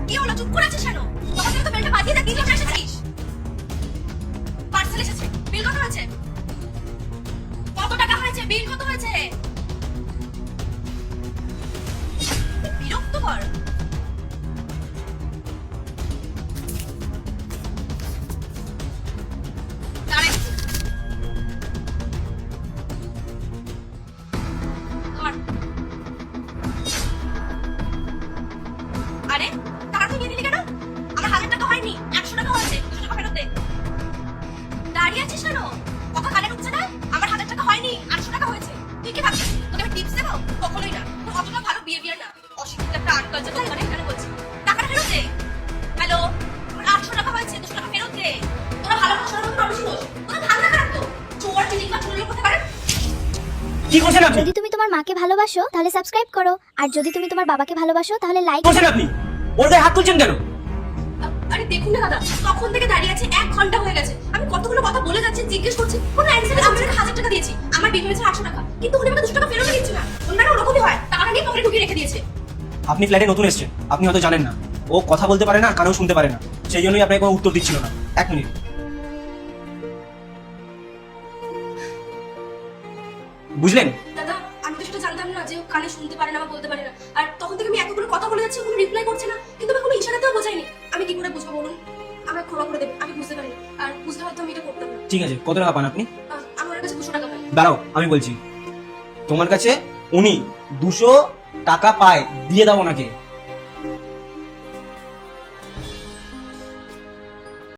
কি হলো, চুপ করে আছিস কেন? তখন থেকে তো বেলটা বাজিয়ে না, কি জন্য এসেছিস? পার্সেল এসেছে, বিল কত হয়েছে? কত টাকা হয়েছে? বিল কত হয়েছে? বিরক্ত কর। দাঁড়া একটু। ধর। আরে টাকা তুই নিয়ে নিলি কেন? আমার 1000 টাকা হয়নি, 100 টাকা হয়েছে। 200 টাকা ফেরত দে। দাঁড়িয়ে আছিস কেন? কথা কানে ঢুকছে না? আমার 1000 টাকা হয়নি, 800 টাকা হয়েছে। তুই কি ভাবছিস তোকে আমি টিপস দেবো? কখনোই না। তোর অতটা ভালো বিহেভিয়ার না। অশিক্ষিত একটা আনকাল যে তোকে এখানে বলছি। টাকাটা ফেরত দে। হ্যালো, আমার 800 টাকা হয়েছে, 200 টাকা ফেরত দে। তোরা ভালো মানুষের মতো মানুষ দোষ। তোরা ধান্দা খারাপ তো। চোর চিটিং বা চুরি করতে পারে। কি করছেন আপনি? যদি তুমি তোমার মাকে ভালোবাসো তাহলে সাবস্ক্রাইব করো, আর যদি তুমি তোমার বাবাকে ভালোবাসো তাহলে লাইক করছেন আপনি? ওর গায়ে হাত তুলছেন কেন? আরে দেখুন না দাদা, তখন থেকে দাঁড়িয়ে আছে, 1 ঘন্টা হয়ে গেছে। আমি কতগুলো কথা বলে যাচ্ছি, জিজ্ঞেস করছি, কোনো অ্যান্সার। আমি ওনাকে 1000 টাকা দিয়েছি, আমার বিল হয়েছে 800 টাকা, কিন্তু উনি আমাকে 200 টাকা ফেরত দিচ্ছে না। ওনারা ওরকমই হয়, টাকাটা নিয়ে পকেটে ঢুকিয়ে রেখে দিয়েছে। আপনি ফ্ল্যাটে নতুন এসেছেন, আপনি হয়তো জানেন না ও কথা বলতে পারে না, কানেও শুনতে পারে না, সেই জন্যই আপনাকে কোনো উত্তর দিচ্ছিল না। 1 মিনিট। বুঝলেন? দাদা, আমি তো সেটা জানতাম না যে ও কানে শুনতে পারে না বা বলতে পারে না। আর তখন থেকে আমি এতগুলো কথা বলে যাচ্ছি, কোনো রিপ্লাই করছে না, কিন্তু আমি কোনো ইশারাতেও বোঝাইনি। আমি কি করে বুঝবো বলুন? আমাকে ক্ষমা করে দেবেন, আমি বুঝতে পারিনি। আর বুঝলে হয়তো আমি এটা করতাম না। ঠিক আছে, কত টাকা পান আপনি? আমার কাছে 200 টাকা পাই। দাঁড়াও, আমি বলছি। তোমার কাছে উনি 200 টাকা পায়, দিয়ে দাও ওনাকে।